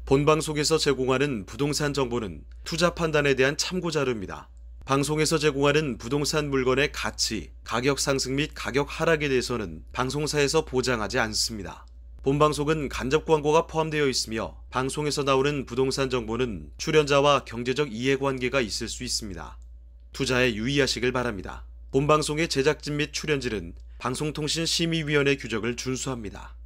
본방송에서 제공하는 부동산 정보는 투자 판단에 대한 참고 자료입니다. 방송에서 제공하는 부동산 물건의 가치, 가격 상승 및 가격 하락에 대해서는 방송사에서 보장하지 않습니다. 본방송은 간접 광고가 포함되어 있으며 방송에서 나오는 부동산 정보는 출연자와 경제적 이해관계가 있을 수 있습니다. 투자에 유의하시길 바랍니다. 본방송의 제작진 및 출연진은 방송통신심의위원회 규정을 준수합니다.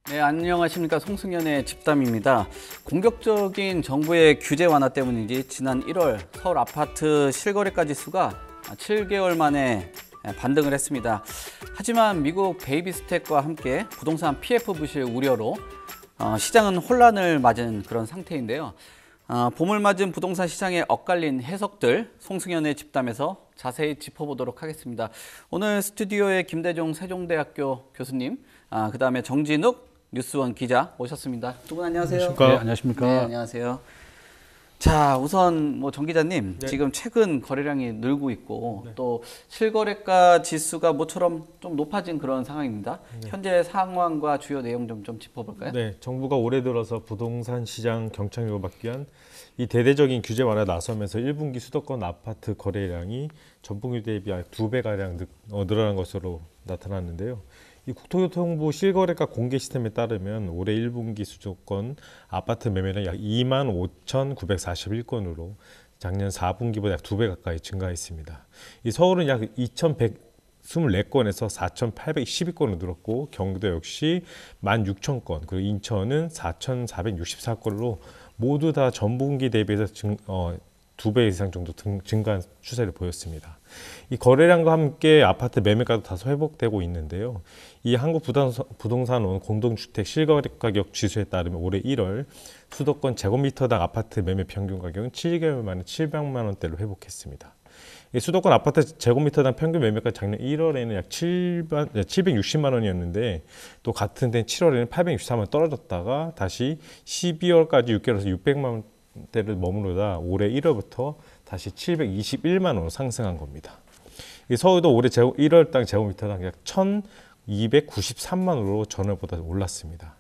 네, 안녕하십니까. 송승연의 집담입니다. 공격적인 정부의 규제 완화 때문인지 지난 1월 서울 아파트 실거래가 지수가 7개월 만에 반등을 했습니다. 하지만 미국 베이비 스텝과 함께 부동산 PF 부실 우려로 시장은 혼란을 맞은 그런 상태인데요. 봄을 맞은 부동산 시장에 엇갈린 해석들 송승연의 집담에서 자세히 짚어보도록 하겠습니다. 오늘 스튜디오에 김대중 세종대학교 교수님, 그다음에 정진욱 뉴스원 기자 오셨습니다. 두 분 안녕하세요. 네, 안녕하십니까. 네, 안녕하세요. 자, 우선 정 기자님, 네. 지금 최근 거래량이 늘고 있고 네. 또 실거래가 지수가 모처럼 좀 높아진 그런 상황입니다. 네. 현재 상황과 주요 내용 좀 짚어볼까요? 네, 정부가 올해 들어서 부동산 시장 경착륙을 막기 위한 이 대대적인 규제 완화에 나서면서 1분기 수도권 아파트 거래량이 전분기 대비 2배가량 늘어난 것으로 나타났는데요. 이 국토교통부 실거래가 공개 시스템에 따르면 올해 1분기 수도권 아파트 매매는 약 25,941건으로 작년 4분기보다 약 2배 가까이 증가했습니다. 이 서울은 약 2,124건에서 4,812건으로 늘었고 경기도 역시 16,000건, 그리고 인천은 4,464건으로 모두 다 전분기 대비해서 2배 이상 정도 증가한 추세를 보였습니다. 이 거래량과 함께 아파트 매매가도 다소 회복되고 있는데요. 이 한국부동산원 공동주택 실거래 가격 지수에 따르면 올해 1월 수도권 제곱미터당 아파트 매매 평균 가격은 7개월 만에 700만 원대로 회복했습니다. 이 수도권 아파트 제곱미터당 평균 매매가 작년 1월에는 약 760만 원이었는데 또 같은 데 7월에는 863만 원 떨어졌다가 다시 12월까지 6개월에서 600만 원대를 머무르다 올해 1월부터 다시 721만 원으로 상승한 겁니다. 서울도 올해 1월당 제곱미터당 약 1,293만 원으로 전월보다 올랐습니다.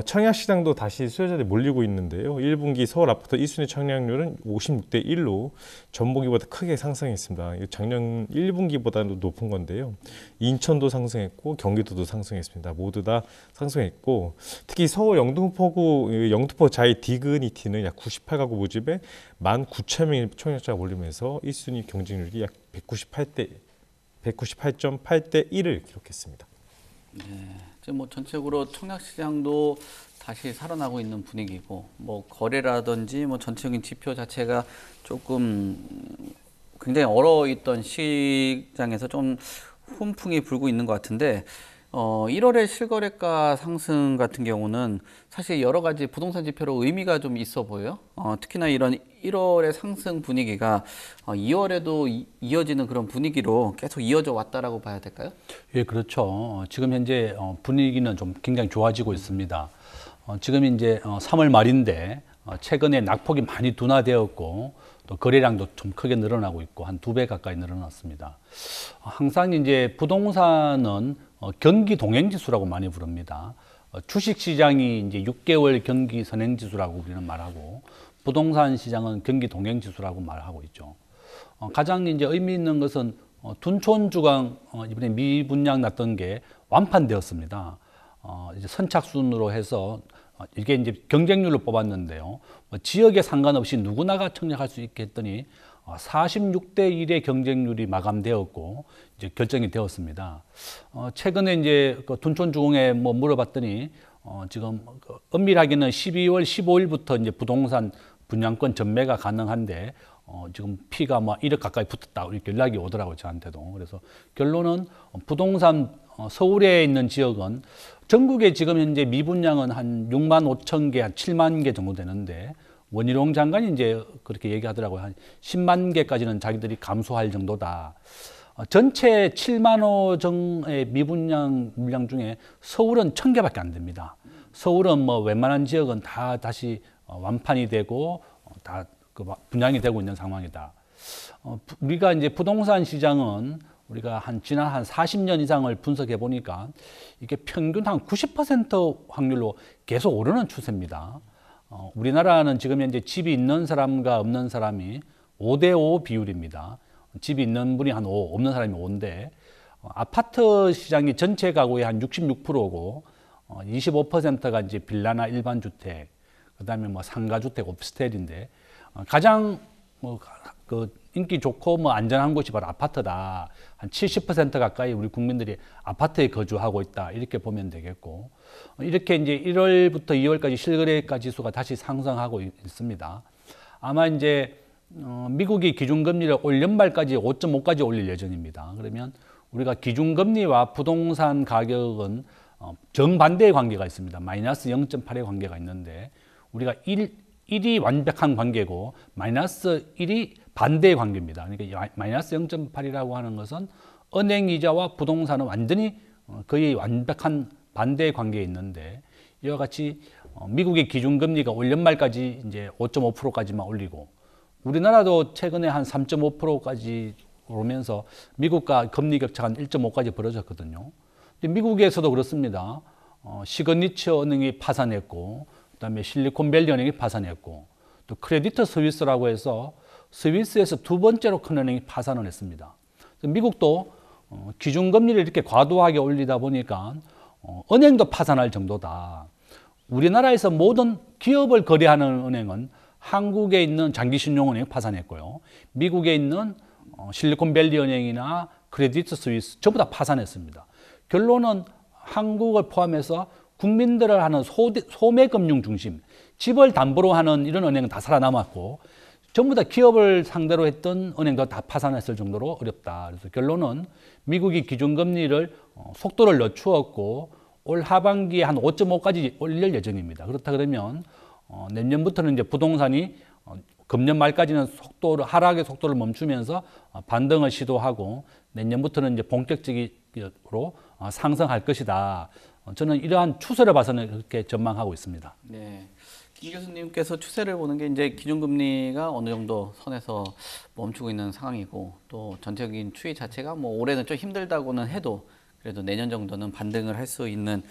청약시장도 다시 수요자들이 몰리고 있는데요. 1분기 서울 아파트 1순위 청약률은 56대 1로 전분기보다 크게 상승했습니다. 작년 1분기보다도 높은 건데요. 인천도 상승했고 경기도도 상승했습니다. 모두 다 상승했고 특히 서울 영등포구 영등포 자이 디그니티는 약 98가구 모집에 19,000명의 청약자가 몰리면서 1순위 경쟁률이 약 198.8대 1을 기록했습니다. 네. 뭐 전체적으로 청약 시장도 다시 살아나고 있는 분위기고 뭐 거래라든지 뭐 전체적인 지표 자체가 조금 굉장히 얼어있던 시장에서 좀 훈풍이 불고 있는 것 같은데 1월의 실거래가 상승 같은 경우는 사실 여러 가지 부동산 지표로 의미가 좀 있어 보여요. 특히나 이런 1월의 상승 분위기가 2월에도 이어지는 그런 분위기로 계속 이어져 왔다라고 봐야 될까요? 예, 그렇죠. 지금 현재 분위기는 좀 굉장히 좋아지고 있습니다. 지금 이제 3월 말인데 최근에 낙폭이 많이 둔화되었고 또 거래량도 좀 크게 늘어나고 있고 한 2배 가까이 늘어났습니다. 항상 이제 부동산은 경기 동행지수라고 많이 부릅니다. 주식시장이 이제 6개월 경기 선행지수라고 우리는 말하고 부동산 시장은 경기 동행지수라고 말하고 있죠. 가장 이제 의미 있는 것은 둔촌주강 이번에 미분양 났던 게 완판되었습니다. 이제 선착순으로 해서 이게 이제 경쟁률로 뽑았는데요. 지역에 상관없이 누구나가 청약할 수 있게 했더니 46대 1의 경쟁률이 마감되었고 이제 결정이 되었습니다. 최근에 이제 그 둔촌주공에 뭐 물어봤더니 지금 엄밀하게는 12월 15일부터 이제 부동산 분양권 전매가 가능한데 지금 피가 뭐 1억 가까이 붙었다 이렇게 연락이 오더라고요, 저한테도. 그래서 결론은 부동산 서울에 있는 지역은 전국에 지금 현재 미분양은 한 6만 5천 개, 한 7만 개 정도 되는데 원희룡 장관이 이제 그렇게 얘기하더라고요. 한 10만 개까지는 자기들이 감소할 정도다. 전체 7만 호 정의 미분양 물량 중에 서울은 1,000개밖에 안 됩니다. 서울은 뭐 웬만한 지역은 다 다시 완판이 되고 다 분양이 되고 있는 상황이다. 우리가 이제 부동산 시장은 우리가 지난 한 40년 이상을 분석해 보니까 이게 평균 한 90% 확률로 계속 오르는 추세입니다. 우리나라는 지금 현재 집이 있는 사람과 없는 사람이 5대5 비율입니다. 집이 있는 분이 한 5, 없는 사람이 5인데 아파트 시장이 전체 가구의 한 66%고 25%가 이제 빌라나 일반 주택, 그다음에 뭐 상가주택, 오피스텔인데 가장 그 인기 좋고 뭐 안전한 곳이 바로 아파트다. 한 70% 가까이 우리 국민들이 아파트에 거주하고 있다. 이렇게 보면 되겠고, 이렇게 이제 1월부터 2월까지 실거래가 지수가 다시 상승하고 있습니다. 아마 이제 미국이 기준금리를 올 연말까지 5.5까지 올릴 예정입니다. 그러면 우리가 기준금리와 부동산 가격은 정반대의 관계가 있습니다. 마이너스 0.8의 관계가 있는데 우리가 1이 완벽한 관계고 마이너스 1이 반대의 관계입니다. 그러니까 마이너스 0.8이라고 하는 것은 은행 이자와 부동산은 완전히 거의 완벽한 반대의 관계에 있는데, 이와 같이 미국의 기준금리가 올 연말까지 이제 5.5%까지만 올리고 우리나라도 최근에 한 3.5%까지 오르면서 미국과 금리 격차가 한 1.5까지 벌어졌거든요. 근데 미국에서도 그렇습니다. 시그니처 은행이 파산했고, 그다음에 실리콘밸리 은행이 파산했고, 또 크레디트 스위스라고 해서 스위스에서 두 번째로 큰 은행이 파산을 했습니다. 미국도 기준금리를 이렇게 과도하게 올리다 보니까 은행도 파산할 정도다. 우리나라에서 모든 기업을 거래하는 은행은 한국에 있는 장기신용은행이 파산했고요. 미국에 있는 실리콘밸리 은행이나 크레디트 스위스 전부 다 파산했습니다. 결론은 한국을 포함해서 국민들을 하는 소매금융 중심, 집을 담보로 하는 이런 은행은 다 살아남았고, 전부 다 기업을 상대로 했던 은행도 다 파산했을 정도로 어렵다. 그래서 결론은 미국이 기준금리를 속도를 늦추었고 올 하반기에 한 5.5까지 올릴 예정입니다. 그렇다 그러면 내년부터는 이제 부동산이 금년 말까지는 하락의 속도를 멈추면서 반등을 시도하고 내년부터는 이제 본격적으로 상승할 것이다. 저는 이러한 추세를 봐서는 그렇게 전망하고 있습니다. 네. 김 교수님께서 추세를 보는 게 이제 기준금리가 어느 정도 선에서 멈추고 있는 상황이고, 또 전체적인 추이 자체가 뭐 올해는 좀 힘들다고는 해도 그래도 내년 정도는 반등을 할 수 있는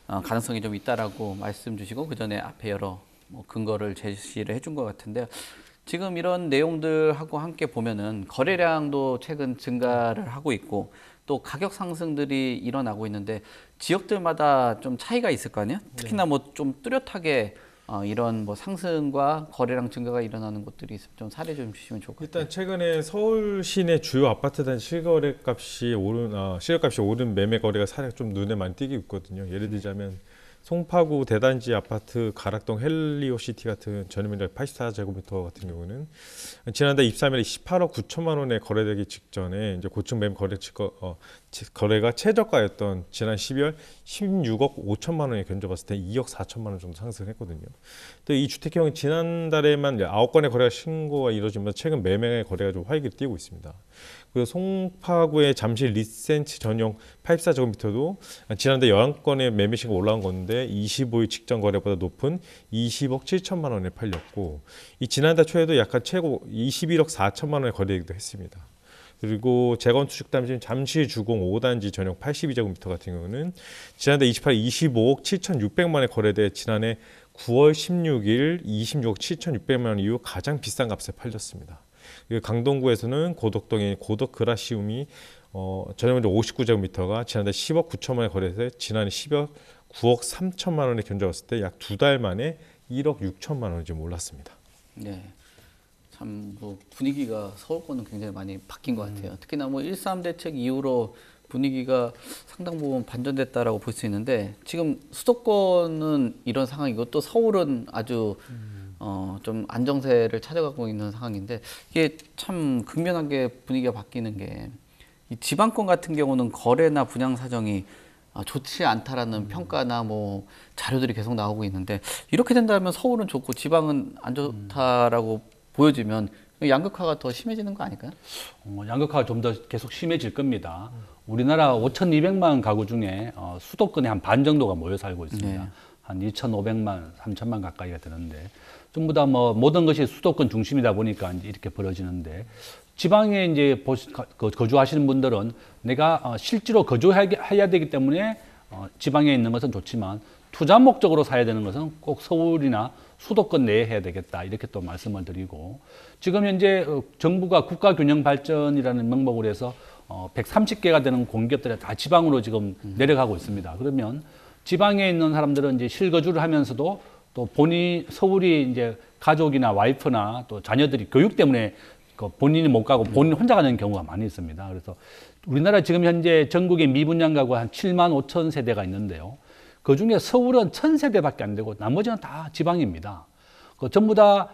가능성이 좀 있다라고 말씀 주시고, 그 전에 앞에 여러 근거를 제시를 해준 것 같은데요. 지금 이런 내용들하고 함께 보면은 거래량도 최근 증가를 하고 있고 또 가격 상승들이 일어나고 있는데 지역들마다 좀 차이가 있을 거 아니에요? 특히나 뭐 좀 뚜렷하게 이런 뭐 상승과 거래량 증가가 일어나는 곳들이 있으면 좀 사례 좀 주시면 좋을 것 같아요. 일단 최근에 서울 시내 주요 아파트 단지 실거래값이 오른 매매 거래가 사례가 좀 눈에 많이 띄게 있거든요. 예를 들자면 송파구 대단지 아파트 가락동 헬리오시티 같은 전용면적 84제곱미터 같은 경우는 지난달 23일에 18억 9천만 원에 거래되기 직전에 이제 고층 매매 거래가 최저가였던 지난 12월 16억 5천만 원에 견적봤을 때 2억 4천만 원 정도 상승했거든요. 또 이 주택형은 지난달에만 9건의 거래가 신고가 이루어지면서 최근 매매 거래가 좀 활기를 띠고 있습니다. 그리고 송파구의 잠실 리센치 전용 84제곱미터도 지난달 11건의 매매 신고가 올라온 건데 25일 직전 거래보다 높은 20억 7천만 원에 팔렸고, 이 지난달 초에도 약간 최고 21억 4천만 원에 거래되기도 했습니다. 그리고 재건축 단지 잠실 주공 5단지 전용 82제곱미터 같은 경우는 지난달 28일 25억 7,600만 원에 거래돼 지난해 9월 16일 26억 7,600만 원 이후 가장 비싼 값에 팔렸습니다. 강동구에서는 고덕동의 고덕 그라시움이 전용면적 59제곱미터가 지난달 10억 9천만 원에 거래돼 지난해 9억 3천만 원에 견적했을 때 약 2달 만에 1억 6천만 원이 좀 올랐습니다. 네. 참 뭐 분위기가 서울권은 굉장히 많이 바뀐 것 같아요. 특히나 뭐 1.3 대책 이후로 분위기가 상당 부분 반전됐다라고 볼 수 있는데, 지금 수도권은 이런 상황이고 또 서울은 아주 좀 안정세를 찾아가고 있는 상황인데, 이게 참 극명하게 분위기가 바뀌는 게 이 지방권 같은 경우는 거래나 분양 사정이 좋지 않다라는 평가나 뭐 자료들이 계속 나오고 있는데, 이렇게 된다면 서울은 좋고 지방은 안 좋다라고 보여지면 양극화가 더 심해지는 거 아닐까요? 양극화가 좀 더 계속 심해질 겁니다. 우리나라 5,200만 가구 중에 수도권에 한 반 정도가 모여 살고 있습니다. 네. 한 2,500만, 3,000만 가까이가 되는데 전부 다 뭐 모든 것이 수도권 중심이다 보니까 이제 이렇게 벌어지는데, 지방에 이제 거주하시는 분들은 내가 실제로 거주해야 되기 때문에 지방에 있는 것은 좋지만 투자 목적으로 사야 되는 것은 꼭 서울이나 수도권 내에 해야 되겠다 이렇게 또 말씀을 드리고 지금 현재 정부가 국가균형발전이라는 명목으로 해서 130개가 되는 공기업들이 다 지방으로 지금 내려가고 있습니다. 그러면 지방에 있는 사람들은 이제 실거주를 하면서도 또 서울이 이제 가족이나 와이프나 또 자녀들이 교육 때문에 본인이 못 가고 본인 혼자 가는 경우가 많이 있습니다. 그래서 우리나라 지금 현재 전국에 미분양 가구 한 7만 5천 세대가 있는데요. 그 중에 서울은 1,000세대밖에 안 되고 나머지는 다 지방입니다. 전부 다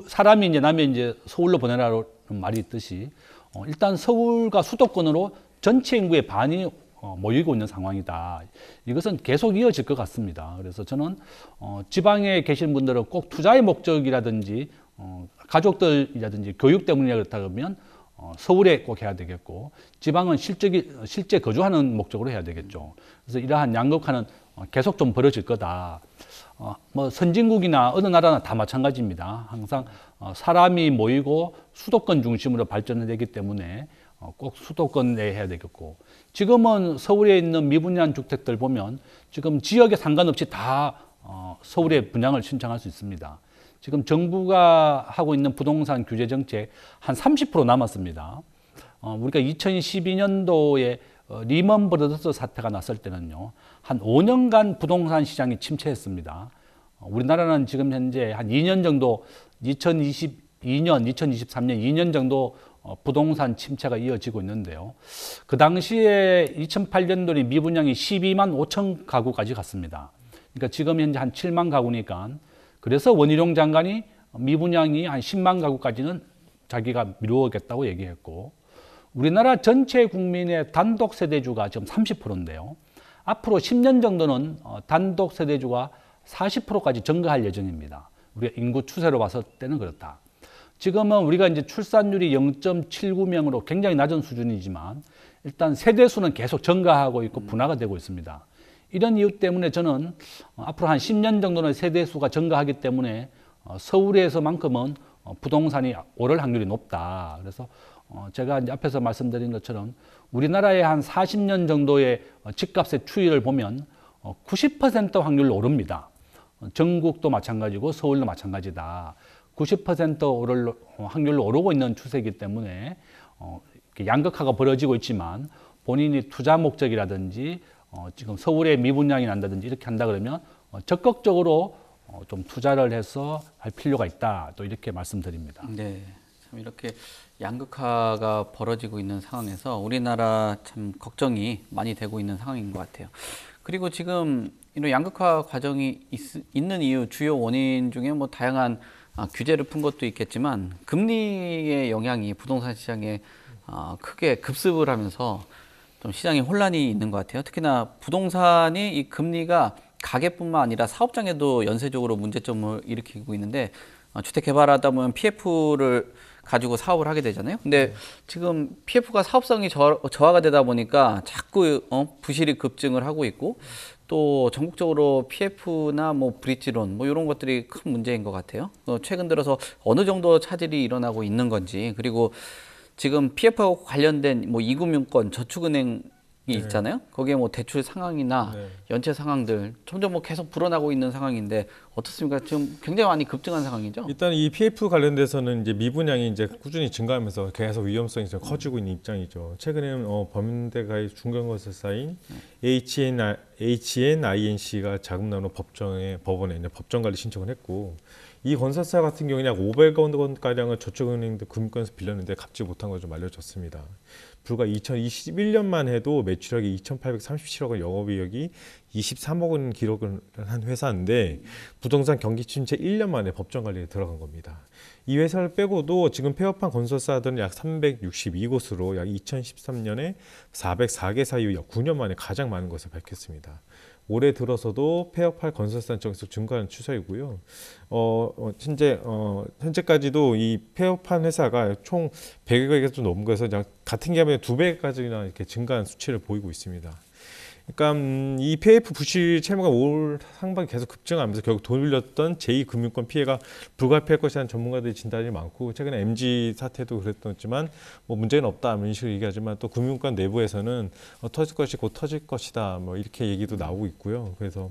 사람이 이제 나면 이제 서울로 보내라는 말이 있듯이 일단 서울과 수도권으로 전체 인구의 반이 모이고 있는 상황이다. 이것은 계속 이어질 것 같습니다. 그래서 저는 지방에 계신 분들은 꼭 투자의 목적이라든지 가족들이라든지 교육 때문에 그렇다 그러면 서울에 꼭 해야 되겠고 지방은 실제 거주하는 목적으로 해야 되겠죠. 그래서 이러한 양극화는 계속 좀 벌어질 거다. 뭐 선진국이나 어느 나라나 다 마찬가지입니다. 항상 사람이 모이고 수도권 중심으로 발전이 되기 때문에 꼭 수도권 내에 해야 되겠고 지금은 서울에 있는 미분양 주택들 보면 지금 지역에 상관없이 다 서울에 분양을 신청할 수 있습니다. 지금 정부가 하고 있는 부동산 규제 정책 한 30% 남았습니다. 우리가 2012년도에 리먼 브러더스 사태가 났을 때는요, 한 5년간 부동산 시장이 침체했습니다. 우리나라는 지금 현재 한 2년 정도, 2022년, 2023년 2년 정도 부동산 침체가 이어지고 있는데요. 그 당시에 2008년도에 미분양이 12만 5천 가구까지 갔습니다. 그러니까 지금 현재 한 7만 가구니까 그래서 원희룡 장관이 미분양이 한 10만 가구까지는 자기가 미루겠다고 얘기했고 우리나라 전체 국민의 단독 세대주가 지금 30%인데요. 앞으로 10년 정도는 단독 세대주가 40%까지 증가할 예정입니다. 우리가 인구 추세로 봤을 때는 그렇다. 지금은 우리가 이제 출산율이 0.79명으로 굉장히 낮은 수준이지만 일단 세대수는 계속 증가하고 있고 분화가 되고 있습니다. 이런 이유 때문에 저는 앞으로 한 10년 정도는 세대수가 증가하기 때문에 서울에서만큼은 부동산이 오를 확률이 높다. 그래서 제가 이제 앞에서 말씀드린 것처럼 우리나라의 한 40년 정도의 집값의 추이를 보면 90% 확률로 오릅니다. 전국도 마찬가지고 서울도 마찬가지다. 90% 오를 확률로 오르고 있는 추세이기 때문에 양극화가 벌어지고 있지만 본인이 투자 목적이라든지 지금 서울에 미분양이 난다든지 이렇게 한다 그러면 적극적으로 좀 투자를 해서 할 필요가 있다. 또 이렇게 말씀드립니다. 네, 참 이렇게 양극화가 벌어지고 있는 상황에서 우리나라 참 걱정이 많이 되고 있는 상황인 것 같아요. 그리고 지금 이런 양극화 과정이 있는 이유 주요 원인 중에 뭐 다양한 규제를 푼 것도 있겠지만 금리의 영향이 부동산 시장에 크게 급습을 하면서 좀 시장에 혼란이 있는 것 같아요. 특히나 부동산이 이 금리가 가게뿐만 아니라 사업장에도 연쇄적으로 문제점을 일으키고 있는데 주택 개발하다 보면 PF를 가지고 사업을 하게 되잖아요. 근데 지금 PF가 사업성이 저하가 되다 보니까 자꾸 부실이 급증을 하고 있고 또 전국적으로 PF나 뭐 브릿지론 뭐 이런 것들이 큰 문제인 것 같아요. 최근 들어서 어느 정도 차질이 일어나고 있는 건지 그리고 지금 PF하고 관련된 뭐 이금융권, 저축은행이 있잖아요. 거기에 뭐 대출 상황이나 연체 상황들 점점 뭐 계속 불어나고 있는 상황인데 어떻습니까? 지금 굉장히 많이 급증한 상황이죠. 일단 이 PF 관련돼서는 이제 미분양이 이제 꾸준히 증가하면서 계속 위험성이 좀 커지고 있는 입장이죠. 최근에 범대가의 중견건설사인 HNINC가 자금 나누 법원에 이제 법정관리 신청을 했고. 이 건설사 같은 경우는 약 500억 원가량을 저축은행도 금융권에서 빌렸는데 갚지 못한 걸 좀 알려졌습니다. 불과 2021년만 해도 매출액이 2,837억 원, 영업이익이 23억 원 기록을 한 회사인데 부동산 경기 침체 1년 만에 법정 관리에 들어간 겁니다. 이 회사를 빼고도 지금 폐업한 건설사들은 약 362곳으로 약 2013년에 404개 사이에 약 9년 만에 가장 많은 것을 밝혔습니다. 올해 들어서도 폐업할 건설사 쪽에서 증가하는 추세이고요. 현재까지도 이 폐업한 회사가 총 100여 개가 좀 넘은 거에서 같은 기간에 2배까지나 이렇게 증가한 수치를 보이고 있습니다. 그러니까 이 PF 부실 채무가 올 상반기 계속 급증하면서 결국 돌렸던 제2금융권 피해가 불가피할 것이라는 전문가들의 진단이 많고 최근에 MG 사태도 그랬었지만 뭐 문제는 없다 이런 식으로 얘기하지만 또 금융권 내부에서는 터질 것이 곧 터질 것이다 뭐 이렇게 얘기도 나오고 있고요. 그래서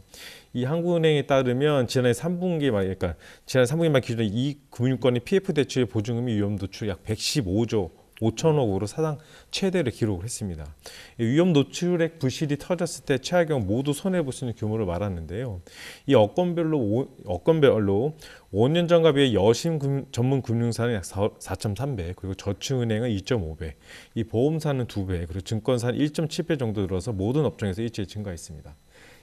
이 한국은행에 따르면 지난해 3분기 말 그러니까 지난해 3분기 말 기준에 이 금융권의 PF 대출의 보증금이 위험 노출 약 115조 5천억으로 사상 최대를 기록을 했습니다. 위험 노출액 부실이 터졌을 때 최악의 경우 모두 손해볼 수 있는 규모를 말하는데요. 이 업권별로 5년 전과 비해 여신 전문 금융사는 약 4.3배, 그리고 저축은행은 2.5배, 이 보험사는 2배, 그리고 증권사는 1.7배 정도 들어서 모든 업종에서 일제히 증가했습니다.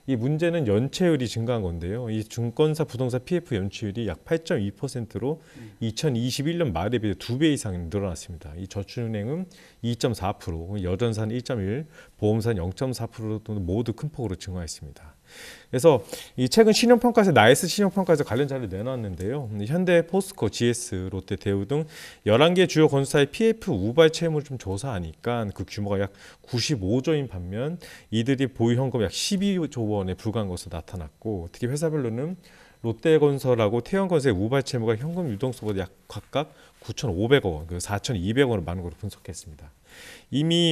이 문제는 연체율이 증가한 건데요. 이 증권사, 부동사 PF 연체율이 약 8.2%로 2021년 말에 비해 2배 이상 늘어났습니다. 이 저축은행은 2.4%, 여전사는 1.1%, 보험사는 0.4% 모두 큰 폭으로 증가했습니다. 그래서 이 최근 신용평가에서 나이스 신용평가에서 관련 자료를 내놨는데요. 현대, 포스코, GS, 롯데, 대우 등 11개 주요 건설사의 PF 우발 채무를 좀 조사하니까 그 규모가 약 95조인 반면 이들이 보유 현금 약 12조 원에 불과한 것으로 나타났고 특히 회사별로는 롯데건설하고 태형건설의 우발 채무가 현금 유동성보다 약 각각 9,500억 원, 4,200원을 많은 것으로 분석했습니다. 이미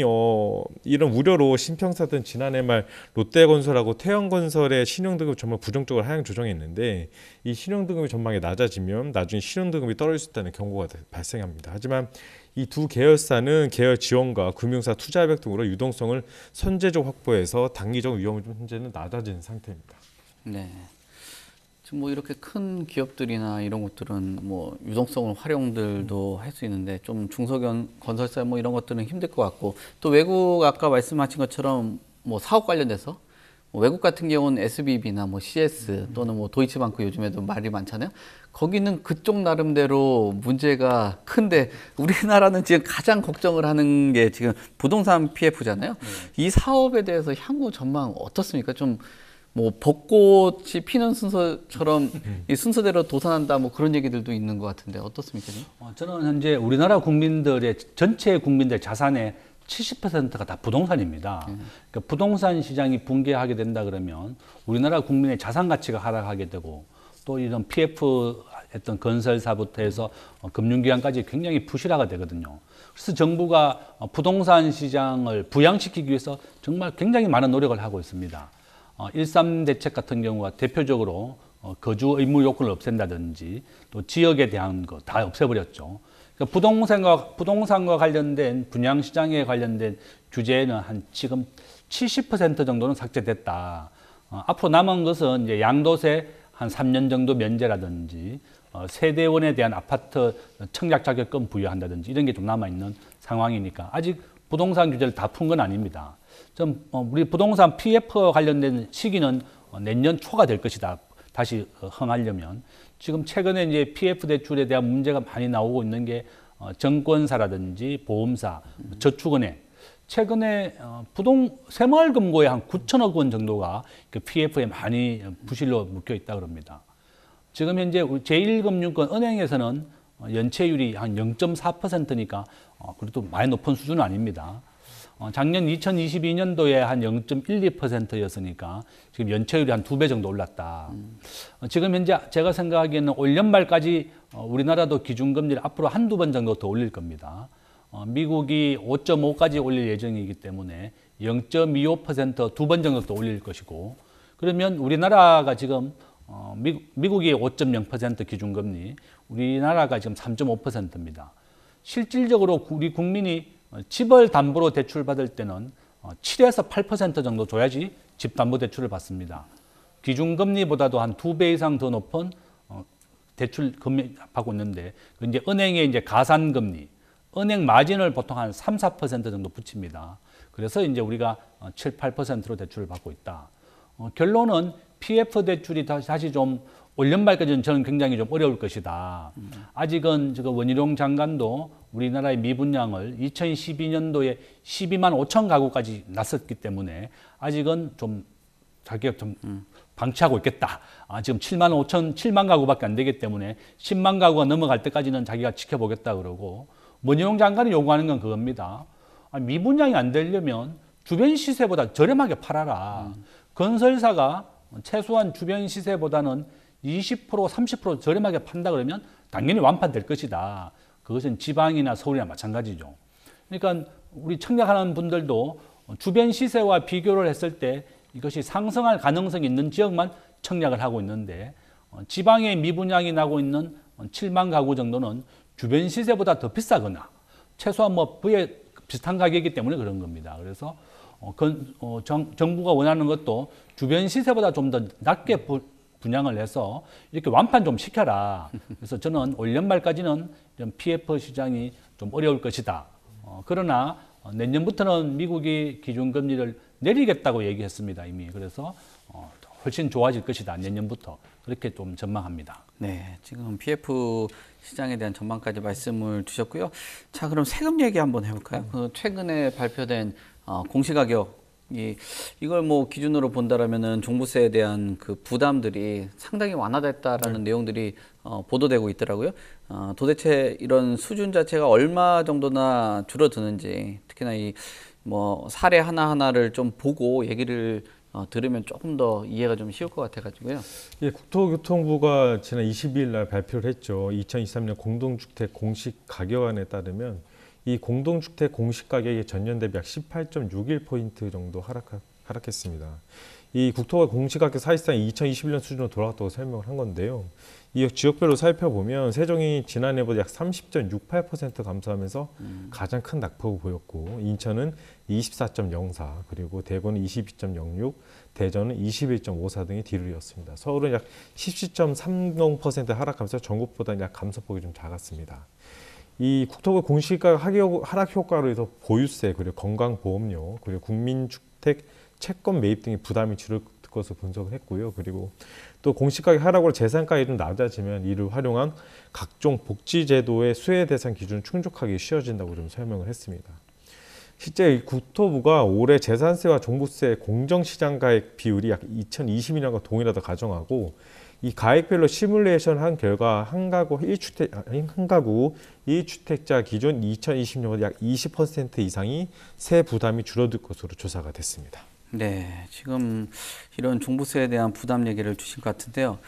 이런 우려로 신평사들은 지난해 말 롯데건설하고 태형건설의 신용등급 정말 부정적으로 하향 조정했는데 이 신용등급이 전망이 낮아지면 나중에 신용등급이 떨어질 수 있다는 경고가 발생합니다. 하지만 이 두 계열사는 계열 지원과 금융사 투자협약 등으로 유동성을 선제적 확보해서 단기적 위험 현재는 낮아진 상태입니다. 네. 지금 뭐 이렇게 큰 기업들이나 이런 것들은 뭐 유동성을 활용들도 할 수 있는데 좀 중소건설사 뭐 이런 것들은 힘들 것 같고 또 외국 아까 말씀하신 것처럼 뭐 사업 관련돼서 뭐 외국 같은 경우는 SBB나 뭐 CS 또는 뭐 도이치방크 요즘에도 말이 많잖아요. 거기는 그쪽 나름대로 문제가 큰데 우리나라는 지금 가장 걱정을 하는 게 지금 부동산 PF잖아요. 이 사업에 대해서 향후 전망 어떻습니까? 좀 뭐 벚꽃이 피는 순서처럼 이 순서대로 도산한다 뭐 그런 얘기들도 있는 것 같은데 어떻습니까? 저는 현재 우리나라 국민들의 전체 국민들 자산의 70%가 다 부동산입니다. 그러니까 부동산 시장이 붕괴하게 된다 그러면 우리나라 국민의 자산 가치가 하락하게 되고 또 이런 PF 했던 건설사부터 해서 금융기관까지 굉장히 부실화가 되거든요. 그래서 정부가 부동산 시장을 부양시키기 위해서 정말 굉장히 많은 노력을 하고 있습니다. 1.3 대책 같은 경우가 대표적으로 거주 의무 요건을 없앤다든지 또 지역에 대한 거 다 없애버렸죠. 그러니까 부동산과 관련된 분양시장에 관련된 규제는 한 지금 70% 정도는 삭제됐다. 앞으로 남은 것은 이제 양도세 한 3년 정도 면제라든지 세대원에 대한 아파트 청약 자격금 부여한다든지 이런 게 좀 남아있는 상황이니까 아직 부동산 규제를 다 푼 건 아닙니다. 좀 우리 부동산 PF 관련된 시기는 내년 초가 될 것이다. 다시 흥하려면 지금 최근에 이제 PF 대출에 대한 문제가 많이 나오고 있는 게 증권사라든지 보험사, 저축은행 최근에 새마을금고에 한 9천억 원 정도가 그 PF에 많이 부실로 묶여 있다 그럽니다. 지금 현재 제1금융권 은행에서는 연체율이 한 0.4%니까 그래도 많이 높은 수준은 아닙니다. 작년 2022년도에 한 0.12%였으니까 지금 연체율이 한 2배 정도 올랐다. 지금 현재 제가 생각하기에는 올 연말까지 우리나라도 기준금리를 앞으로 한두 번 정도 더 올릴 겁니다. 미국이 5.5까지 올릴 예정이기 때문에 0.25% 두 번 정도 더 올릴 것이고 그러면 우리나라가 지금 미국이 5.0% 기준금리, 우리나라가 지금 3.5%입니다. 실질적으로 우리 국민이 집을 담보로 대출받을 때는 7에서 8% 정도 줘야지 집담보대출을 받습니다. 기준금리보다도 한 2배 이상 더 높은 대출 금리 받고 있는데 이제 은행의 이제 가산금리, 은행 마진을 보통 한 3, 4% 정도 붙입니다. 그래서 이제 우리가 7, 8%로 대출을 받고 있다. 결론은 PF 대출이 다시 좀 올 연말까지는 저는 굉장히 좀 어려울 것이다. 아직은 원희룡 장관도 우리나라의 미분양을 2012년도에 12만 5천 가구까지 났었기 때문에 아직은 좀 자기가 좀 방치하고 있겠다. 지금 7만 가구밖에 안 되기 때문에 10만 가구가 넘어갈 때까지는 자기가 지켜보겠다 그러고 원희룡 장관이 요구하는 건 그겁니다. 미분양이 안 되려면 주변 시세보다 저렴하게 팔아라. 건설사가 최소한 주변 시세보다는 20% 30% 저렴하게 판다 그러면 당연히 완판될 것이다. 그것은 지방이나 서울이나 마찬가지죠. 그러니까 우리 청약하는 분들도 주변 시세와 비교를 했을 때 이것이 상승할 가능성이 있는 지역만 청약을 하고 있는데 지방에 미분양이 나고 있는 7만 가구 정도는 주변 시세보다 더 비싸거나 최소한 뭐 부에 비슷한 가격이기 때문에 그런 겁니다. 그래서 정부가 원하는 것도 주변 시세보다 좀 더 낮게 분양을 해서 이렇게 완판 좀 시켜라. 그래서 저는 올 연말까지는 좀 PF 시장이 좀 어려울 것이다. 그러나 내년부터는 미국이 기준금리를 내리겠다고 얘기했습니다. 이미. 그래서 훨씬 좋아질 것이다. 내년부터. 그렇게 좀 전망합니다. 네, 지금 PF 시장에 대한 전망까지 말씀을 주셨고요. 자, 그럼 세금 얘기 한번 해볼까요? 그 최근에 발표된 공시가격이 이걸 뭐 기준으로 본다라면은 종부세에 대한 그 부담들이 상당히 완화됐다라는 내용들이 보도되고 있더라고요. 도대체 이런 수준 자체가 얼마 정도나 줄어드는지, 특히나 이 뭐 사례 하나하나를 좀 보고 얘기를 들으면 조금 더 이해가 좀 쉬울 것 같아가지고요. 예, 국토교통부가 지난 22일 날 발표를 했죠. 2023년 공동주택 공시가격안에 따르면 이 공동주택 공시가격이 전년 대비 약 18.61포인트 정도 하락했습니다. 이 국토가 공시가격 사실상 2021년 수준으로 돌아갔다고 설명을 한 건데요. 이 지역별로 살펴보면 세종이 지난해보다 약 30.68% 감소하면서 가장 큰 낙폭을 보였고, 인천은 24.04, 그리고 대구는 22.06, 대전은 21.54 등이 뒤를 이었습니다. 서울은 약 17.30% 하락하면서 전국보다 약 감소폭이 좀 작았습니다. 이 국토부 공시가격 하락 효과로 해서 보유세, 그리고 건강보험료, 그리고 국민주택 채권 매입 등의 부담이 줄을 것으로 분석을 했고요. 그리고 또 공시가격 하락으로 재산가액이 좀 낮아지면 이를 활용한 각종 복지제도의 수혜 대상 기준을 충족하기 쉬워진다고 좀 설명을 했습니다. 실제 국토부가 올해 재산세와 종부세 공정시장가액 비율이 약 2022년과 동일하다 가정하고, 이 가액별로 시뮬레이션 한 결과 한 가구 1주택자 기준 2020년보다 약 20% 이상이 세 부담이 줄어들 것으로 조사가 됐습니다. 네, 지금 이런 종부세에 대한 부담 얘기를 주신 것 같은데요.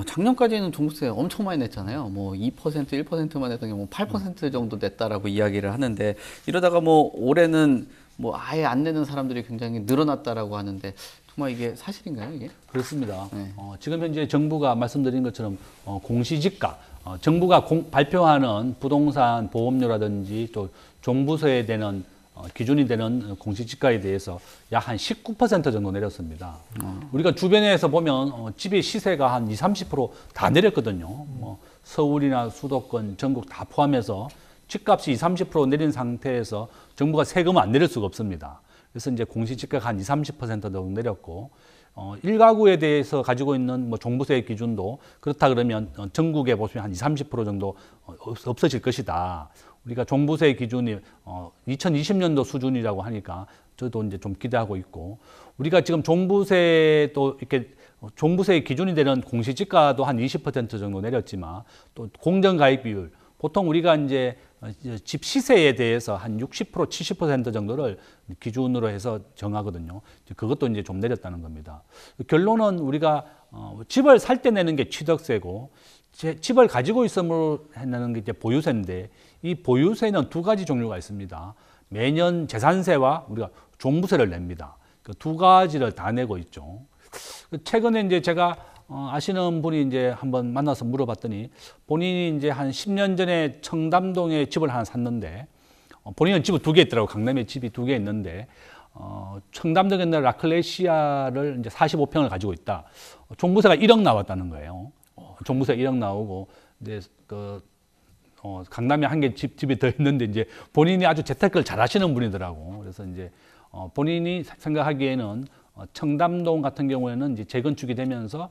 작년까지는 종부세 엄청 많이 냈잖아요. 뭐 2%, 1%만 냈던 게 뭐 8% 정도 냈다라고 이야기를 하는데, 이러다가 뭐 올해는 뭐 아예 안 내는 사람들이 굉장히 늘어났다라고 하는데, 정말 이게 사실인가요, 이게? 그렇습니다. 네. 지금 현재 정부가 말씀드린 것처럼 공시지가, 정부가 발표하는 부동산 보험료라든지 또 종부세에 대한 기준이 되는 공시지가에 대해서 약 한 19% 정도 내렸습니다. 우리가 주변에서 보면 집의 시세가 한 20, 30% 내렸거든요. 뭐 서울이나 수도권, 전국 다 포함해서 집값이 20, 30% 내린 상태에서 정부가 세금을 안 내릴 수가 없습니다. 그래서 이제 공시지가가 한 20, 30% 정도 내렸고, 1가구에 대해서 가지고 있는 뭐 종부세 기준도 그렇다 그러면 전국에 보시면 한 20, 30% 정도 없어질 것이다. 우리가 종부세 기준이 2020년도 수준이라고 하니까 저도 이제 좀 기대하고 있고, 우리가 지금 종부세 또 이렇게 종부세 기준이 되는 공시지가도 한 20% 정도 내렸지만, 또 공정가액 비율, 보통 우리가 이제 집 시세에 대해서 한 60%, 70% 정도를 기준으로 해서 정하거든요. 그것도 이제 좀 내렸다는 겁니다. 결론은 우리가 집을 살 때 내는 게 취득세고, 집을 가지고 있음으로 내는 게 이제 보유세인데, 이 보유세는 두 가지 종류가 있습니다. 매년 재산세와 우리가 종부세를 냅니다. 그 두 가지를 다 내고 있죠. 최근에 이제 제가 아시는 분이 이제 한번 만나서 물어봤더니, 본인이 이제 한 10년 전에 청담동에 집을 하나 샀는데, 본인은 집을 2개 있더라고. 강남에 집이 2개 있는데, 청담동에 있는 라클레시아를 이제 45평을 가지고 있다. 종부세가 1억 나왔다는 거예요. 종부세 1억 나오고, 이제 강남에 한 개 집이 더 있는데, 이제 본인이 아주 재테크를 잘 하시는 분이더라고. 그래서 이제 본인이 생각하기에는 청담동 같은 경우에는 이제 재건축이 되면서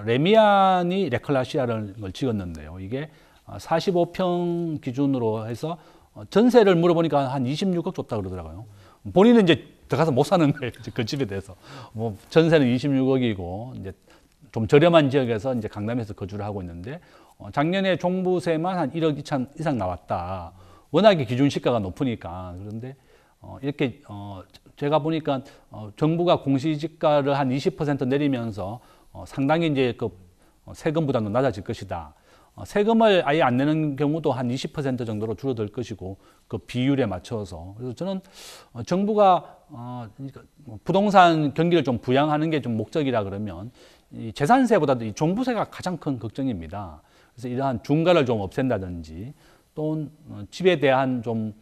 레미안이 레클라시아를 찍었는데요. 이게 45평 기준으로 해서 전세를 물어보니까 한 26억 줬다 그러더라고요. 본인은 이제 들어가서 못 사는 거예요. 그 집에 대해서. 뭐 전세는 26억이고, 이제 좀 저렴한 지역에서 이제 강남에서 거주를 하고 있는데, 작년에 종부세만 한 1억 2천 이상 나왔다. 워낙에 기준 시가가 높으니까. 그런데 이렇게 제가 보니까 정부가 공시지가를 한 20% 내리면서 상당히 이제 그 세금 부담도 낮아질 것이다. 세금을 아예 안 내는 경우도 한 20% 정도로 줄어들 것이고 그 비율에 맞춰서. 그래서 저는 정부가 부동산 경기를 좀 부양하는 게 좀 목적이라 그러면 이 재산세보다도 이 종부세가 가장 큰 걱정입니다. 그래서 이러한 중과를 좀 없앤다든지 또 집에 대한 좀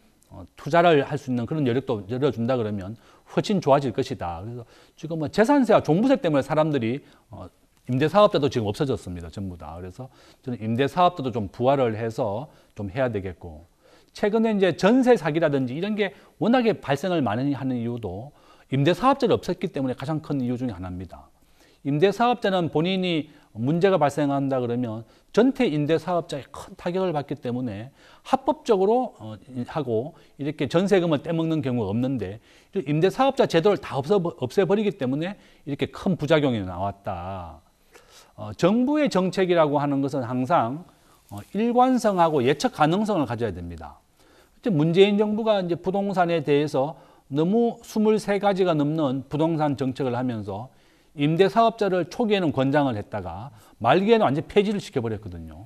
투자를 할 수 있는 그런 여력도 열어준다 그러면 훨씬 좋아질 것이다. 그래서 지금 뭐 재산세와 종부세 때문에 사람들이 임대사업자도 지금 없어졌습니다. 전부 다. 그래서 저는 임대사업자도 좀 부활을 해서 좀 해야 되겠고, 최근에 이제 전세 사기라든지 이런 게 워낙에 발생을 많이 하는 이유도 임대사업자를 없었기 때문에 가장 큰 이유 중에 하나입니다. 임대사업자는 본인이 문제가 발생한다 그러면 전체 임대사업자에 큰 타격을 받기 때문에 합법적으로 하고 이렇게 전세금을 떼먹는 경우가 없는데 임대사업자 제도를 다 없애버리기 때문에 이렇게 큰 부작용이 나왔다. 정부의 정책이라고 하는 것은 항상 일관성하고 예측 가능성을 가져야 됩니다. 문재인 정부가 이제 부동산에 대해서 너무 23가지가 넘는 부동산 정책을 하면서 임대사업자를 초기에는 권장을 했다가 말기에는 완전히 폐지를 시켜버렸거든요.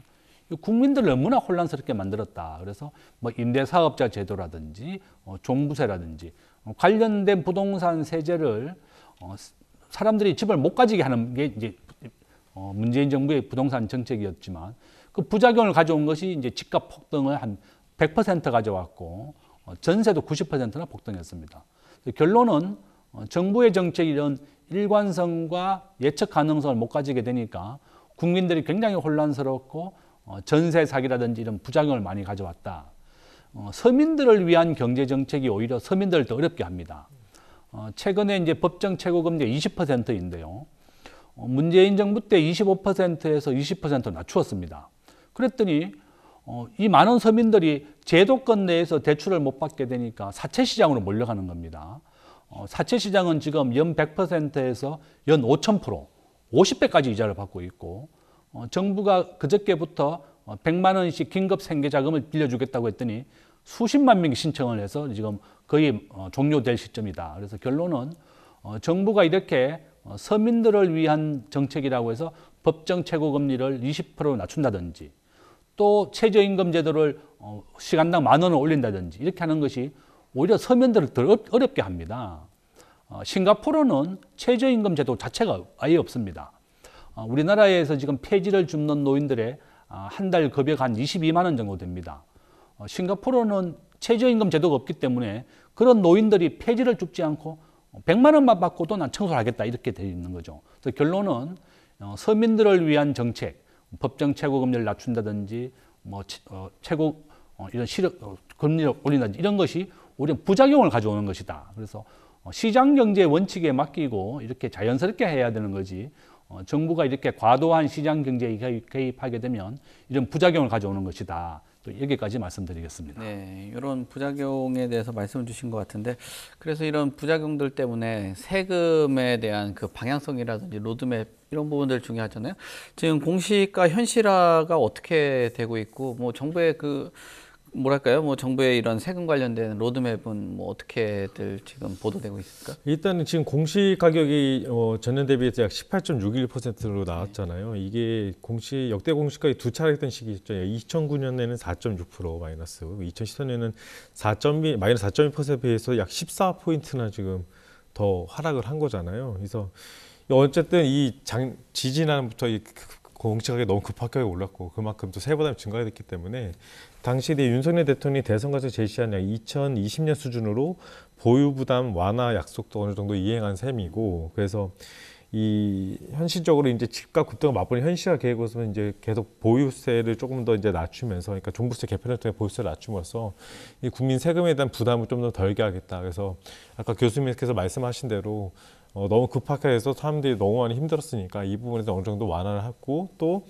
국민들을 너무나 혼란스럽게 만들었다. 그래서 뭐 임대사업자 제도라든지 종부세라든지 관련된 부동산 세제를 사람들이 집을 못 가지게 하는 게 이제 문재인 정부의 부동산 정책이었지만 그 부작용을 가져온 것이 이제 집값 폭등을 한 100% 가져왔고 전세도 90%나 폭등했습니다. 결론은 정부의 정책이 이런 일관성과 예측 가능성을 못 가지게 되니까 국민들이 굉장히 혼란스럽고 전세 사기라든지 이런 부작용을 많이 가져왔다. 서민들을 위한 경제 정책이 오히려 서민들을 더 어렵게 합니다. 최근에 이제 법정 최고금리가 20%인데요. 문재인 정부 때 25%에서 20%로 낮추었습니다. 그랬더니 이 많은 서민들이 제도권 내에서 대출을 못 받게 되니까 사채 시장으로 몰려가는 겁니다. 사채 시장은 지금 연 100%에서 연 5,000%, 50배까지 이자를 받고 있고 정부가 그저께부터 100만 원씩 긴급 생계자금을 빌려주겠다고 했더니 수십만 명이 신청을 해서 지금 거의 종료될 시점이다. 그래서 결론은 정부가 이렇게 서민들을 위한 정책이라고 해서 법정 최고금리를 20% 낮춘다든지 또 최저임금 제도를 시간당 10,000원을 올린다든지 이렇게 하는 것이 오히려 서민들을 더 어렵게 합니다. 싱가포르는 최저임금 제도 자체가 아예 없습니다. 우리나라에서 지금 폐지를 줍는 노인들의 한 달 급여가 한 22만 원 정도 됩니다. 싱가포르는 최저임금 제도가 없기 때문에 그런 노인들이 폐지를 줍지 않고 100만 원만 받고도 난 청소를 하겠다 이렇게 되어 있는 거죠. 그래서 결론은 서민들을 위한 정책, 법정 최고금리를 낮춘다든지 뭐 이런 금리를 올린다든지 이런 것이 오히려 부작용을 가져오는 것이다. 그래서 시장 경제의 원칙에 맡기고 이렇게 자연스럽게 해야 되는 거지. 정부가 이렇게 과도한 시장 경제에 개입하게 되면 이런 부작용을 가져오는 것이다. 또 여기까지 말씀드리겠습니다. 네, 이런 부작용에 대해서 말씀을 주신 것 같은데, 그래서 이런 부작용들 때문에 세금에 대한 그 방향성이라든지 로드맵 이런 부분들 중요하잖아요. 지금 공시가 현실화가 어떻게 되고 있고, 뭐 정부의 그 뭐랄까요, 뭐 정부의 이런 세금 관련된 로드맵은 뭐 어떻게들 지금 보도되고 있을까? 일단은 지금 공시 가격이 전년 대비해서 약 18.61%로 나왔잖아요. 이게 역대 공시가격이 두 차례 했던 시기 있죠. 2009년에는 4.6% 마이너스, 2014년에는 마이너스 4.1%에 비해서 약 14포인트나 지금 더 하락을 한 거잖아요. 그래서 어쨌든 지지난부터 이 공시 가격이 너무 급하게 올랐고 그만큼 또 세부담이 증가됐기 때문에 당시 윤석열 대통령이 대선 과정 제시한 약 2020년 수준으로 보유 부담 완화 약속도 어느 정도 이행한 셈이고, 그래서 이 현실적으로 이제 집값 급등을 맛보는 현실화 계획으로서는 이제 계속 보유세를 조금 더 이제 낮추면서, 그러니까 종부세 개편을 통해 보유세를 낮춤으로써 이 국민 세금에 대한 부담을 좀 더 덜게 하겠다. 그래서 아까 교수님께서 말씀하신 대로 너무 급하게 해서 사람들이 너무 많이 힘들었으니까 이 부분에서 어느 정도 완화를 하고, 또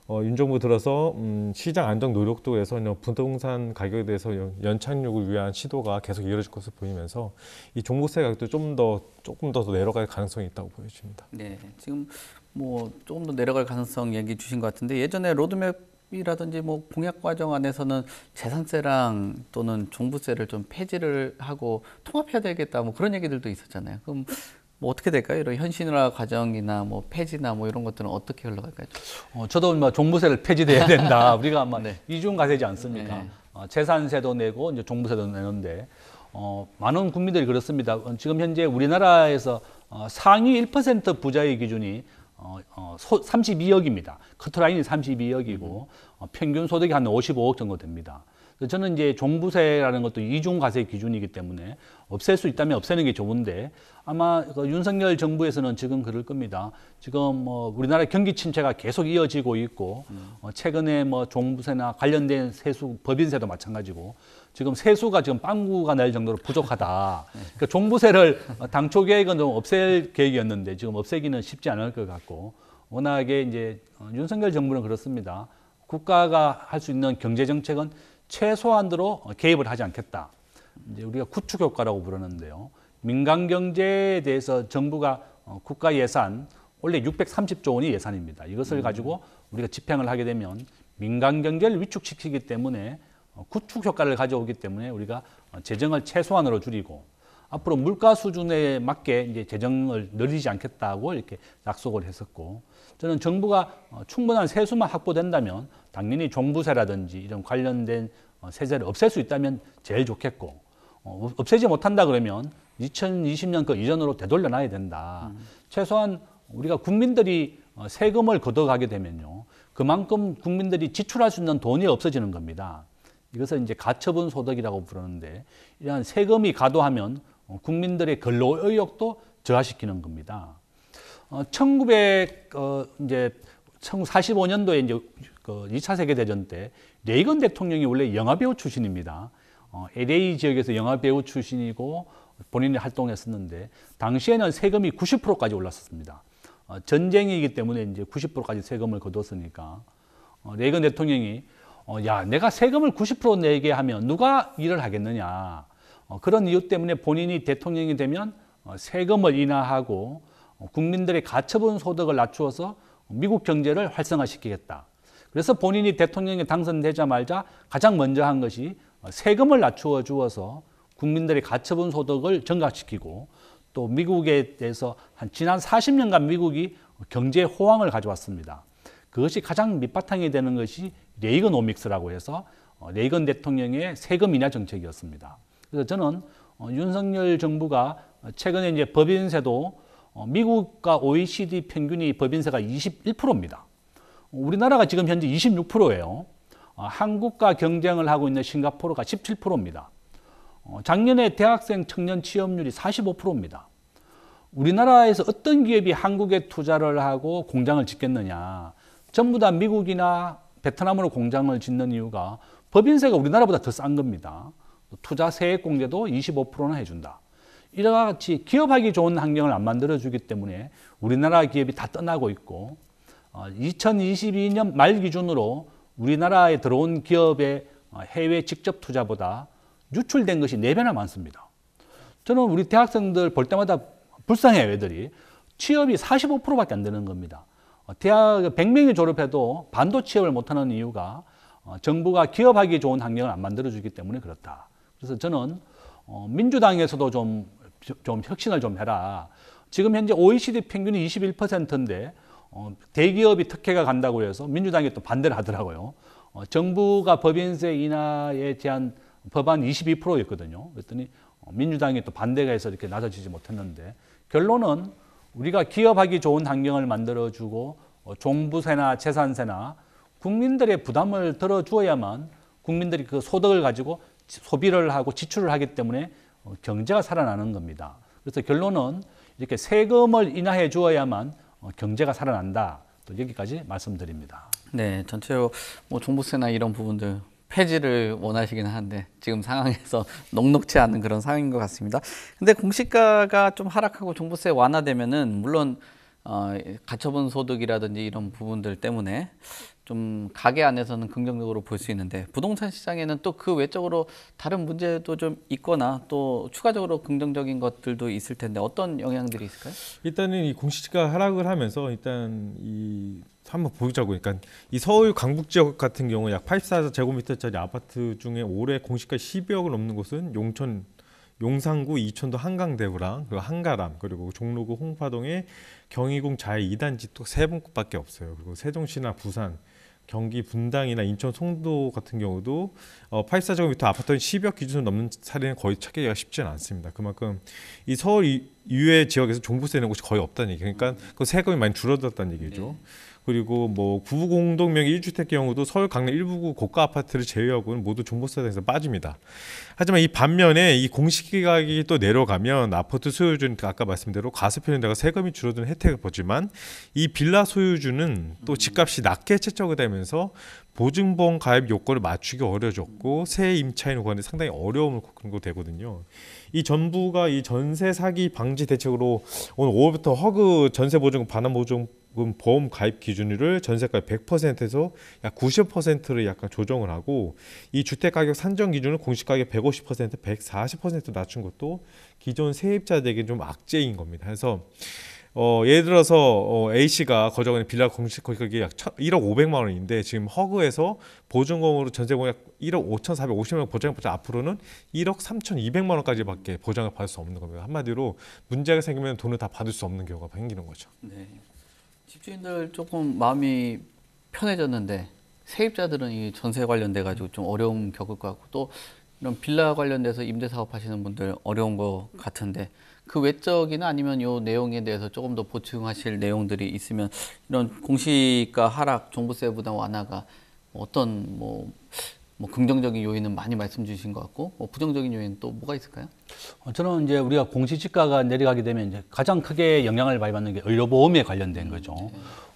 윤 정부 들어서 시장 안정 노력도 해서 부동산 가격에 대해서 연착륙을 위한 시도가 계속 이어질 것으로 보이면서 이 종부세 가격도 조금 더 내려갈 가능성이 있다고 보여집니다. 네, 지금 뭐 조금 더 내려갈 가능성 얘기 주신 것 같은데, 예전에 로드맵 이라든지 뭐 공약 과정 안에서는 재산세랑 또는 종부세를 좀 폐지를 하고 통합해야 되겠다 뭐 그런 얘기들도 있었잖아요. 그럼 뭐 어떻게 될까요? 이런 현실화 과정이나 뭐 폐지나 뭐 이런 것들은 어떻게 흘러갈까요? 저도 뭐 종부세를 폐지돼야 된다. 우리가 아마 네. 이중과세지 않습니까? 네. 재산세도 내고 이제 종부세도 내는데 많은 국민들이 그렇습니다. 지금 현재 우리나라에서 상위 1% 부자의 기준이 32억입니다. 커트라인이 32억이고 평균 소득이 한 55억 정도 됩니다. 저는 이제 종부세라는 것도 이중과세 기준이기 때문에 없앨 수 있다면 없애는 게 좋은데 아마 윤석열 정부에서는 지금 그럴 겁니다. 지금 뭐 우리나라 경기 침체가 계속 이어지고 있고 최근에 뭐 종부세나 관련된 세수, 법인세도 마찬가지고 지금 세수가 지금 빵구가 날 정도로 부족하다. 그러니까 종부세를 당초 계획은 좀 없앨 계획이었는데 지금 없애기는 쉽지 않을 것 같고 워낙에 이제 윤석열 정부는 그렇습니다. 국가가 할 수 있는 경제 정책은 최소한으로 개입을 하지 않겠다. 이제 우리가 구축 효과라고 부르는데요. 민간 경제에 대해서 정부가 국가 예산 원래 630조 원이 예산입니다. 이것을 가지고 우리가 집행을 하게 되면 민간 경제를 위축시키기 때문에 구축 효과를 가져오기 때문에 우리가 재정을 최소한으로 줄이고 앞으로 물가 수준에 맞게 이제 재정을 늘리지 않겠다고 이렇게 약속을 했었고 저는 정부가 충분한 세수만 확보된다면 당연히 종부세라든지 이런 관련된 세제를 없앨 수 있다면 제일 좋겠고 없애지 못한다 그러면 2020년 그 이전으로 되돌려 놔야 된다. 최소한 우리가 국민들이 세금을 걷어가게 되면요. 그만큼 국민들이 지출할 수 있는 돈이 없어지는 겁니다. 이것을 이제 가처분 소득이라고 부르는데 이러한 세금이 가도하면 국민들의 근로 의욕도 저하시키는 겁니다. 1945년도에 이제 그 2차 세계대전 때 레이건 대통령이 원래 영화배우 출신입니다. LA 지역에서 영화배우 출신이고 본인이 활동했었는데 당시에는 세금이 90%까지 올랐었습니다. 전쟁이기 때문에 이제 90%까지 세금을 거뒀으니까 레이건 대통령이 야, 내가 세금을 90% 내게 하면 누가 일을 하겠느냐. 그런 이유 때문에 본인이 대통령이 되면 세금을 인하하고 국민들의 가처분 소득을 낮추어서 미국 경제를 활성화시키겠다. 그래서 본인이 대통령에 당선되자마자 가장 먼저 한 것이 세금을 낮추어 주어서 국민들의 가처분 소득을 증가시키고 또 미국에 대해서 지난 40년간 미국이 경제 호황을 가져왔습니다. 그것이 가장 밑바탕이 되는 것이 레이건오믹스라고 해서 레이건 대통령의 세금 인하 정책이었습니다. 그래서 저는 윤석열 정부가 최근에 이제 법인세도 미국과 OECD 평균이 법인세가 21%입니다. 우리나라가 지금 현재 26%예요. 한국과 경쟁을 하고 있는 싱가포르가 17%입니다. 작년에 대학생 청년 취업률이 45%입니다. 우리나라에서 어떤 기업이 한국에 투자를 하고 공장을 짓겠느냐. 전부 다 미국이나 베트남으로 공장을 짓는 이유가 법인세가 우리나라보다 더 싼 겁니다. 투자 세액 공제도 25%나 해준다. 이와 같이 기업하기 좋은 환경을 안 만들어주기 때문에 우리나라 기업이 다 떠나고 있고 2022년 말 기준으로 우리나라에 들어온 기업의 해외 직접 투자보다 유출된 것이 4배나 많습니다. 저는 우리 대학생들 볼 때마다 불쌍해요, 애들이. 취업이 45%밖에 안 되는 겁니다. 대학 100명이 졸업해도 반도 취업을 못하는 이유가 정부가 기업하기 좋은 환경을 안 만들어주기 때문에 그렇다. 그래서 저는 민주당에서도 좀 혁신을 좀 해라. 지금 현재 OECD 평균이 21%인데 대기업이 특혜가 간다고 해서 민주당이 또 반대를 하더라고요. 정부가 법인세 인하에 대한 법안 22%였거든요. 그랬더니 민주당이 또 반대가 해서 이렇게 낮아지지 못했는데 결론은 우리가 기업하기 좋은 환경을 만들어주고 종부세나 재산세나 국민들의 부담을 들어주어야만 국민들이 그 소득을 가지고 소비를 하고 지출을 하기 때문에 경제가 살아나는 겁니다. 그래서 결론은 이렇게 세금을 인하해 주어야만 경제가 살아난다. 또 여기까지 말씀드립니다. 네, 전체로 뭐 종부세나 이런 부분들 폐지를 원하시긴 하는데 지금 상황에서 녹록치 않은 그런 상황인 것 같습니다. 근데 공시가가 좀 하락하고 종부세 완화되면은 물론 가처분 소득이라든지 이런 부분들 때문에 좀 가게 안에서는 긍정적으로 볼 수 있는데 부동산 시장에는 또 그 외적으로 다른 문제도 좀 있거나 또 추가적으로 긍정적인 것들도 있을 텐데 어떤 영향들이 있을까요? 일단은 이 공시지가 하락을 하면서 일단 이 한번 보자고. 그러니까 이 서울 강북 지역 같은 경우 약 84제곱미터짜리 아파트 중에 올해 공시가 12억을 넘는 곳은 용천, 용산구, 이천도 한강대우랑 그리고 한가람, 그리고 종로구 홍파동의 경희궁 자이 2단지 또 3분밖에 없어요. 그리고 세종시나 부산, 경기 분당이나 인천 송도 같은 경우도 84제곱미터 아파트는 10억 기준을 넘는 사례는 거의 찾기가 쉽지는 않습니다. 그만큼 이 서울 이외 지역에서 종부세 내는 곳이 거의 없다는 얘기. 그러니까 그 세금이 많이 줄어들었다는 얘기죠. 그리고 뭐 구공동명의 1주택 경우도 서울 강남 일부구 고가 아파트를 제외하고는 모두 종부세 대상에서 빠집니다. 하지만 이 반면에 이 공시지 가격이 또 내려가면 아파트 소유주는 아까 말씀대로 과세표현자가 세금이 줄어드는 혜택을 보지만 이 빌라 소유주는 또 집값이 낮게 책정이 되면서 보증보험 가입 요건을 맞추기 어려졌고 새 임차인 구간에 상당히 어려움을 겪게 되거든요. 이 정부가 이 전세 사기 방지 대책으로 오늘 5월부터 허그 전세 보증금 반환 보증금 보험 가입 기준율을 전세가 100%에서 약 90%를 약간 조정을 하고 이 주택 가격 산정 기준을 공시 가격 150%, 140% 낮춘 것도 기존 세입자들에게 좀 악재인 겁니다. 그래서 예를 들어서 A씨가 거저하는 빌라 공시 가격이 약 1억 500만 원인데 지금 허그에서 보증금으로 전세금액 1억 5,450만 원 보장을 받자 앞으로는 1억 3,200만 원까지밖에 보장을 받을 수 없는 겁니다. 한마디로 문제가 생기면 돈을 다 받을 수 없는 경우가 생기는 거죠. 네. 집주인들 조금 마음이 편해졌는데 세입자들은 이 전세 관련돼 가지고 좀 어려움 겪을 것 같고 또 이런 빌라 관련돼서 임대 사업 하시는 분들 어려운 것 같은데 그 외적이나 아니면 요 내용에 대해서 조금 더 보충하실 내용들이 있으면 이런 공시가 하락, 종부세 부담 완화가 어떤 뭐 긍정적인 요인은 많이 말씀 주신 것 같고 부정적인 요인은 또 뭐가 있을까요? 저는 이제 우리가 공시지가가 내려가게 되면 이제 가장 크게 영향을 많이 받는 게 의료보험에 관련된 거죠.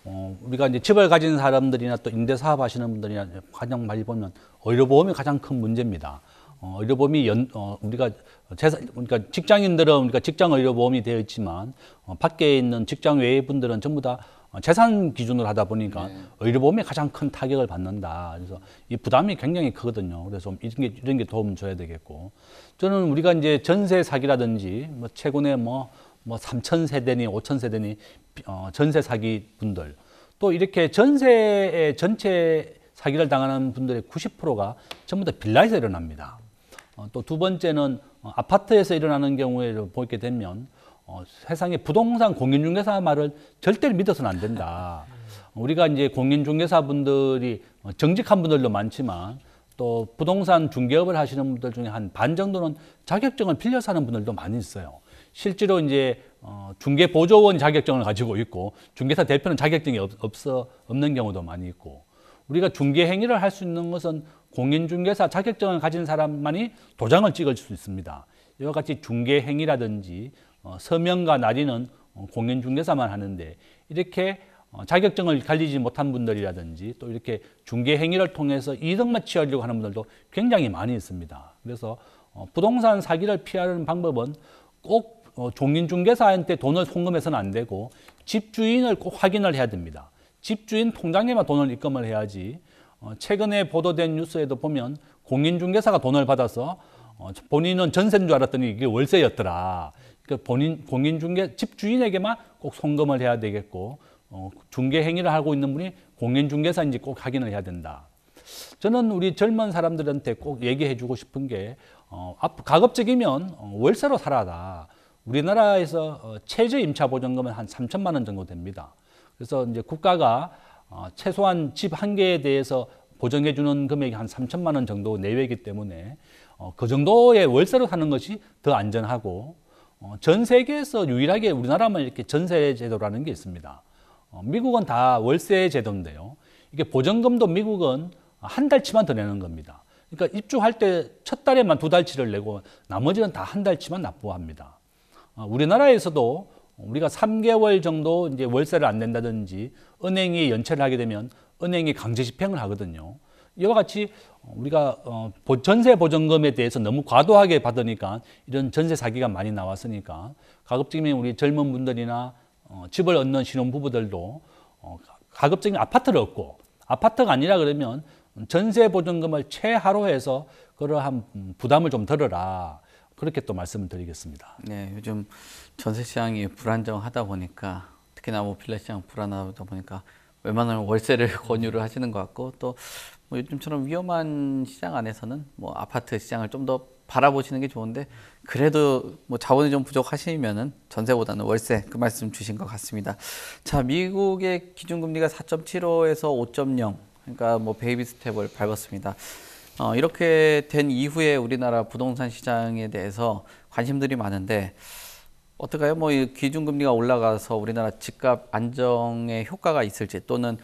우리가 이제 집을 가진 사람들이나 또 임대 사업 하시는 분들이나 가장 많이 보면 의료보험이 가장 큰 문제입니다. 의료보험이 우리가 그러니까 직장인들은 우리가 직장 의료보험이 되어 있지만 밖에 있는 직장 외의 분들은 전부 다 재산 기준으로 하다 보니까 의료보험이 가장 큰 타격을 받는다. 그래서 이 부담이 굉장히 크거든요. 그래서 이런 게 도움 줘야 되겠고, 저는 우리가 이제 전세 사기라든지 최근에 3,000세대니 5,000세대니 전세 사기 분들, 또 이렇게 전세의 전체 사기를 당하는 분들의 90%가 전부 다 빌라에서 일어납니다. 또 두 번째는 아파트에서 일어나는 경우에 보게 되면 세상에 부동산 공인중개사 말을 절대로 믿어서는 안 된다. 우리가 이제 공인중개사분들이 정직한 분들도 많지만 또 부동산 중개업을 하시는 분들 중에 한 반 정도는 자격증을 빌려서 하는 분들도 많이 있어요. 실제로 이제 중개보조원 자격증을 가지고 있고 중개사 대표는 자격증이 없는 경우도 많이 있고, 우리가 중개 행위를 할 수 있는 것은 공인중개사 자격증을 가진 사람만이 도장을 찍을 수 있습니다. 이와 같이 중개 행위라든지 서명과 날인은 공인중개사만 하는데, 이렇게 자격증을 가지지 못한 분들이라든지 또 이렇게 중개 행위를 통해서 이득만 취하려고 하는 분들도 굉장히 많이 있습니다. 그래서 부동산 사기를 피하는 방법은 꼭 공인중개사한테 돈을 송금해서는 안 되고 집주인을 꼭 확인을 해야 됩니다. 집주인 통장에만 돈을 입금을 해야지. 최근에 보도된 뉴스에도 보면 공인중개사가 돈을 받아서 본인은 전세인 줄 알았더니 이게 월세였더라. 그러니까 집주인에게만 꼭 송금을 해야 되겠고, 중개 행위를 하고 있는 분이 공인중개사인지 꼭 확인을 해야 된다. 저는 우리 젊은 사람들한테 꼭 얘기해 주고 싶은 게 가급적이면 월세로 살아라. 우리나라에서 최저 임차보증금은 한 3천만 원 정도 됩니다. 그래서 이제 국가가 최소한 집 한 개에 대해서 보증해 주는 금액이 한 3천만 원 정도 내외이기 때문에 그 정도의 월세로 사는 것이 더 안전하고, 전 세계에서 유일하게 우리나라만 이렇게 전세 제도라는 게 있습니다. 미국은 다 월세 제도인데요. 이게 보증금도 미국은 한 달치만 더 내는 겁니다. 그러니까 입주할 때 첫 달에만 2달치를 내고 나머지는 다 한 달치만 납부합니다. 우리나라에서도 우리가 3개월 정도 이제 월세를 안 낸다든지 은행이 연체를 하게 되면 은행이 강제 집행을 하거든요. 이와 같이 우리가 전세 보증금에 대해서 너무 과도하게 받으니까 이런 전세 사기가 많이 나왔으니까 가급적이면 우리 젊은 분들이나 집을 얻는 신혼부부들도 가급적이면 아파트를 얻고, 아파트가 아니라 그러면 전세 보증금을 최하로 해서 그러한 부담을 좀 덜어라. 그렇게 또 말씀을 드리겠습니다. 네, 요즘 전세 시장이 불안정하다 보니까 특히나 뭐 빌라 시장 불안하다 보니까 웬만하면 월세를 권유를 하시는 것 같고 또 뭐 요즘처럼 위험한 시장 안에서는 뭐 아파트 시장을 좀 더 바라보시는 게 좋은데 그래도 뭐 자본이 좀 부족하시면은 전세보다는 월세 그 말씀 주신 것 같습니다. 자, 미국의 기준금리가 4.75에서 5.0 그러니까 뭐 베이비 스텝을 밟았습니다. 이렇게 된 이후에 우리나라 부동산 시장에 대해서 관심들이 많은데 어떨까요? 뭐 이 기준금리가 올라가서 우리나라 집값 안정에 효과가 있을지 또는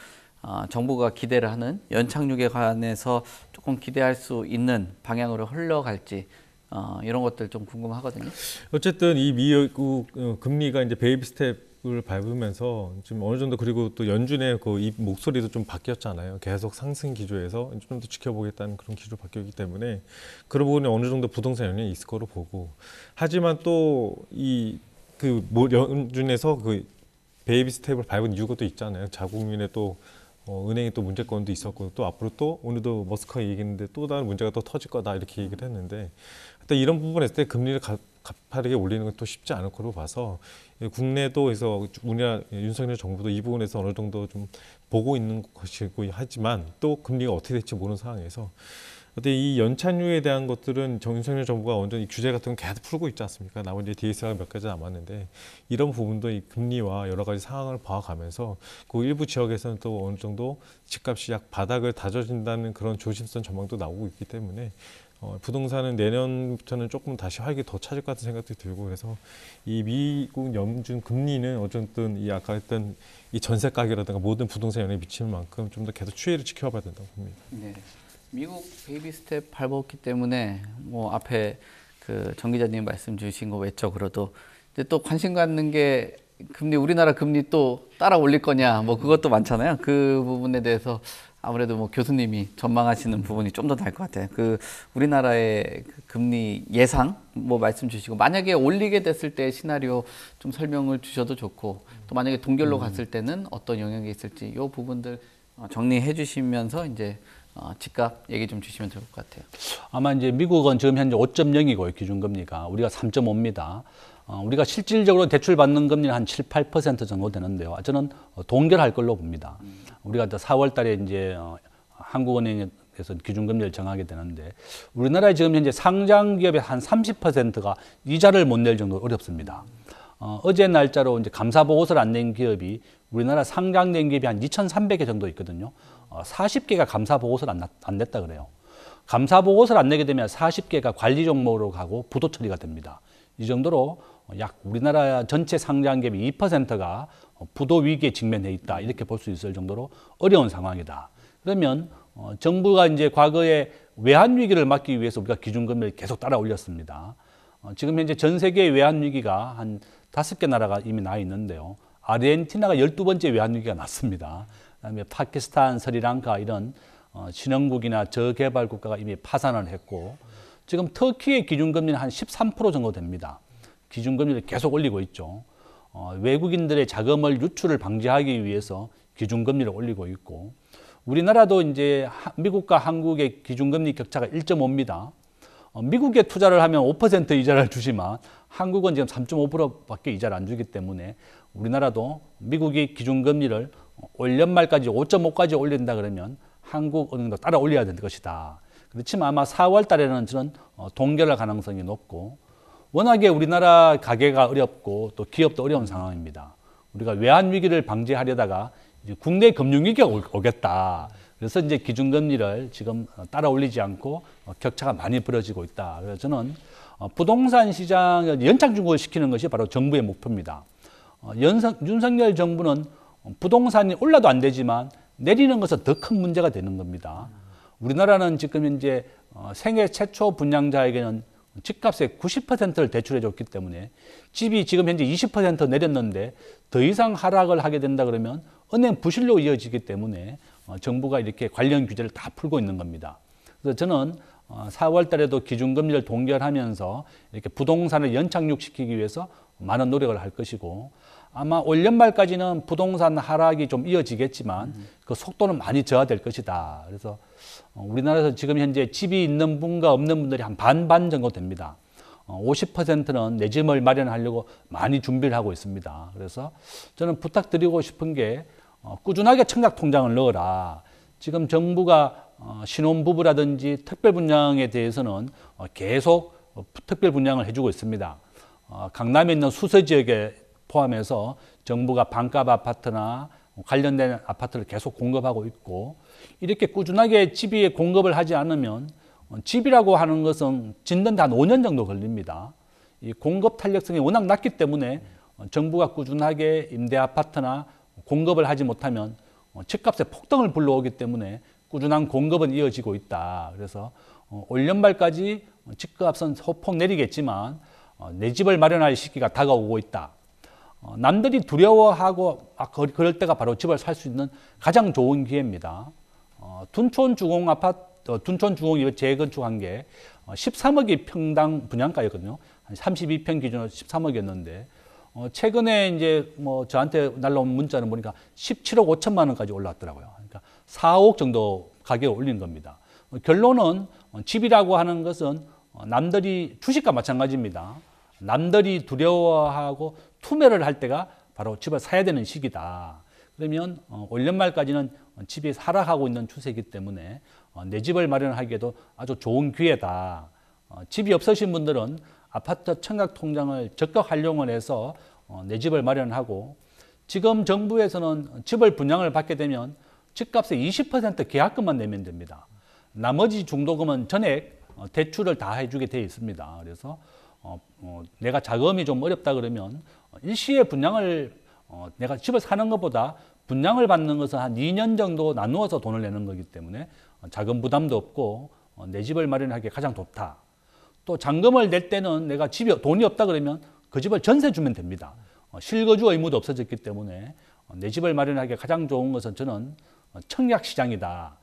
정부가 기대를 하는 연착륙에 관해서 조금 기대할 수 있는 방향으로 흘러갈지 이런 것들 좀 궁금하거든요. 어쨌든 이 미국 금리가 이제 베이비 스텝을 밟으면서 지금 어느 정도 그리고 또 연준의 그 이 목소리도 좀 바뀌었잖아요. 계속 상승 기조에서 좀 더 지켜보겠다는 그런 기조로 바뀌었기 때문에 그런 부분에 어느 정도 부동산 영향이 있을 거로 보고 하지만 또 이 그 연준에서 그 베이비 스텝을 밟은 이유가 또 있잖아요. 자국민의 또 은행이 또 문제건도 있었고 또 앞으로 또 오늘도 머스크가 얘기했는데 또 다른 문제가 또 터질 거다 이렇게 얘기를 했는데 일단 이런 부분에 있을 때 금리를 가파르게 올리는 건 또 쉽지 않을 거로 봐서 국내도 해서 우리나라 윤석열 정부도 이 부분에서 어느 정도 좀 보고 있는 것이고 하지만 또 금리가 어떻게 될지 모르는 상황에서 근데 이 연착륙에 대한 것들은 윤석열 정부가 완전 히 규제 같은 건 계속 풀고 있지 않습니까? 나머지 DS가 몇 가지 남았는데 이런 부분도 이 금리와 여러 가지 상황을 봐가면서 그 일부 지역에서는 또 어느 정도 집값이 약 바닥을 다져진다는 그런 조심스러운 전망도 나오고 있기 때문에 부동산은 내년부터는 조금 다시 활기 더 찾을 것 같은 생각도 들고 그래서 이 미국 연준 금리는 어쨌든 이 아까 했던 이 전세 가격이라든가 모든 부동산 영향에 미치는 만큼 좀 더 계속 추이를 지켜봐야 된다고 봅니다. 네. 미국 베이비 스텝 밟았기 때문에 뭐 앞에 그 정 기자님 말씀 주신 거 외적으로도 이제 또 관심 갖는 게 금리 우리나라 금리 또 따라 올릴 거냐 뭐 그것도 많잖아요. 그 부분에 대해서 아무래도 뭐 교수님이 전망하시는 부분이 좀 더 나을 것 같아요. 그 우리나라의 그 금리 예상 뭐 말씀 주시고 만약에 올리게 됐을 때 시나리오 좀 설명을 주셔도 좋고 또 만약에 동결로 갔을 때는 어떤 영향이 있을지 이 부분들 정리해 주시면서 이제 집값 얘기 좀 주시면 좋을 것 같아요. 아마 이제 미국은 지금 현재 5.0이고요. 기준금리가. 우리가 3.5입니다. 우리가 실질적으로 대출 받는 금리는 한 7, 8% 정도 되는데요. 저는 동결할 걸로 봅니다. 우리가 4월 달에 이제 한국은행에서 기준금리를 정하게 되는데 우리나라에 지금 현재 상장 기업의 한 30%가 이자를 못 낼 정도로 어렵습니다. 어제 날짜로 이제 감사 보고서를 안 낸 기업이 우리나라 상장된 기업이 한 2,300개 정도 있거든요. 40개가 감사 보고서를 안 냈다 그래요. 감사 보고서를 안 내게 되면 40개가 관리 종목으로 가고 부도 처리가 됩니다. 이 정도로 약 우리나라 전체 상장 기업의 2%가 부도 위기에 직면해 있다. 이렇게 볼 수 있을 정도로 어려운 상황이다. 그러면 정부가 이제 과거에 외환 위기를 막기 위해서 우리가 기준금리를 계속 따라 올렸습니다. 지금 현재 전 세계의 외환 위기가 한 5개 나라가 이미 나 있는데요. 아르헨티나가 12번째 외환 위기가 났습니다. 그다음에 파키스탄, 스리랑카 이런 신흥국이나 저개발 국가가 이미 파산을 했고 지금 터키의 기준금리는 한 13% 정도 됩니다. 기준금리를 계속 올리고 있죠. 외국인들의 자금을 유출을 방지하기 위해서 기준금리를 올리고 있고 우리나라도 이제 미국과 한국의 기준금리 격차가 1.5입니다. 미국에 투자를 하면 5% 이자를 주지만 한국은 지금 3.5%밖에 이자를 안 주기 때문에 우리나라도 미국이 기준금리를 올 연말까지 5.5까지 올린다 그러면 한국 은행도 따라 올려야 될 것이다. 그렇지만 아마 4월 달에는 저는 동결할 가능성이 높고 워낙에 우리나라 가계가 어렵고 또 기업도 어려운 상황입니다. 우리가 외환 위기를 방지하려다가 이제 국내 금융위기가 오겠다. 그래서 이제 기준금리를 지금 따라 올리지 않고 격차가 많이 벌어지고 있다. 그래서 저는 부동산 시장을 연착륙을 시키는 것이 바로 정부의 목표입니다. 윤석열 정부는 부동산이 올라도 안 되지만 내리는 것은 더 큰 문제가 되는 겁니다. 우리나라는 지금 현재 생애 최초 분양자에게는 집값의 90%를 대출해 줬기 때문에 집이 지금 현재 20% 내렸는데 더 이상 하락을 하게 된다 그러면 은행 부실로 이어지기 때문에 정부가 이렇게 관련 규제를 다 풀고 있는 겁니다. 그래서 저는 4월 달에도 기준금리를 동결하면서 이렇게 부동산을 연착륙시키기 위해서 많은 노력을 할 것이고 아마 올 연말까지는 부동산 하락이 좀 이어지겠지만 그 속도는 많이 저하될 것이다. 그래서 우리나라에서 지금 현재 집이 있는 분과 없는 분들이 한 반반 정도 됩니다. 50%는 내 집을 마련하려고 많이 준비를 하고 있습니다. 그래서 저는 부탁드리고 싶은 게 꾸준하게 청약통장을 넣어라. 지금 정부가 신혼부부라든지 특별분양에 대해서는 계속 특별분양을 해주고 있습니다. 강남에 있는 수서지역에 포함해서 정부가 반값 아파트나 관련된 아파트를 계속 공급하고 있고, 이렇게 꾸준하게 집이 공급을 하지 않으면 집이라고 하는 것은 짓는데 한 5년 정도 걸립니다. 이 공급 탄력성이 워낙 낮기 때문에 정부가 꾸준하게 임대 아파트나 공급을 하지 못하면 집값의 폭등을 불러오기 때문에 꾸준한 공급은 이어지고 있다. 그래서 올 연말까지 집값은 소폭 내리겠지만 내 집을 마련할 시기가 다가오고 있다. 남들이 두려워하고 그럴 때가 바로 집을 살 수 있는 가장 좋은 기회입니다. 둔촌주공 아파트, 둔촌주공이 재건축한 게 13억이 평당 분양가였거든요. 한 32평 기준으로 13억이었는데 최근에 이제 뭐 저한테 날라온 문자는 보니까 17억 5천만 원까지 올랐더라고요. 그러니까 4억 정도 가격을 올린 겁니다. 결론은 집이라고 하는 것은 남들이 주식과 마찬가지입니다. 남들이 두려워하고 투매를 할 때가 바로 집을 사야 되는 시기다. 그러면 올 연말까지는 집이 하락하고 있는 추세이기 때문에 내 집을 마련하기에도 아주 좋은 기회다. 집이 없으신 분들은 아파트 청약통장을 적극 활용을 해서 내 집을 마련하고, 지금 정부에서는 집을 분양을 받게 되면 집값의 20% 계약금만 내면 됩니다. 나머지 중도금은 전액 대출을 다 해주게 되어 있습니다. 그래서 내가 자금이 좀 어렵다 그러면 일시에 분양을 내가 집을 사는 것보다 분양을 받는 것은 한 2년 정도 나누어서 돈을 내는 거기 때문에 자금 부담도 없고 내 집을 마련하기에 가장 좋다. 또 잔금을 낼 때는 내가 돈이 없다 그러면 그 집을 전세 주면 됩니다. 실거주 의무도 없어졌기 때문에 내 집을 마련하기에 가장 좋은 것은 저는 청약 시장이다.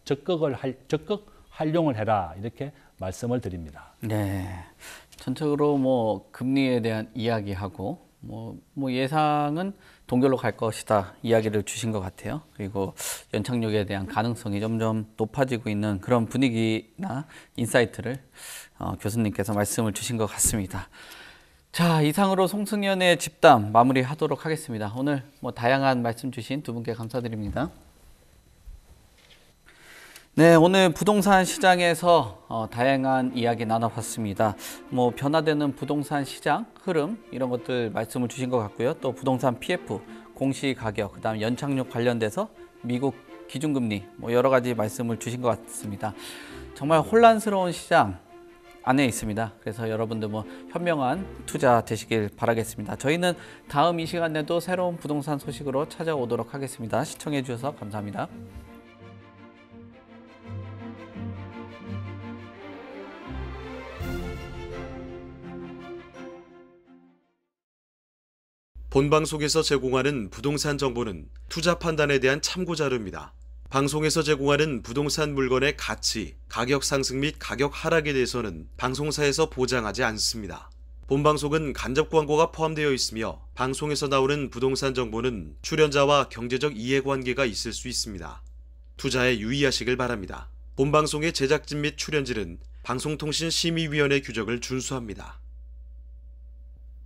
적극 활용을 해라. 이렇게 말씀을 드립니다. 네, 전적으로 뭐 금리에 대한 이야기하고 뭐 예상은 동결로 갈 것이다 이야기를 주신 것 같아요. 그리고 연착륙에 대한 가능성이 점점 높아지고 있는 그런 분위기나 인사이트를 교수님께서 말씀을 주신 것 같습니다. 자, 이상으로 송승연의 집담 마무리하도록 하겠습니다. 오늘 뭐 다양한 말씀 주신 두 분께 감사드립니다. 네, 오늘 부동산 시장에서 다양한 이야기 나눠봤습니다. 뭐 변화되는 부동산 시장 흐름 이런 것들 말씀을 주신 것 같고요. 또 부동산 PF, 공시가격, 그다음 연착륙 관련돼서 미국 기준금리 뭐 여러 가지 말씀을 주신 것 같습니다. 정말 혼란스러운 시장 안에 있습니다. 그래서 여러분들 뭐 현명한 투자 되시길 바라겠습니다. 저희는 다음 이 시간에도 새로운 부동산 소식으로 찾아오도록 하겠습니다. 시청해 주셔서 감사합니다. 본방송에서 제공하는 부동산 정보는 투자 판단에 대한 참고 자료입니다. 방송에서 제공하는 부동산 물건의 가치, 가격 상승 및 가격 하락에 대해서는 방송사에서 보장하지 않습니다. 본방송은 간접 광고가 포함되어 있으며 방송에서 나오는 부동산 정보는 출연자와 경제적 이해관계가 있을 수 있습니다. 투자에 유의하시길 바랍니다. 본방송의 제작진 및 출연진은 방송통신심의위원회 규정을 준수합니다.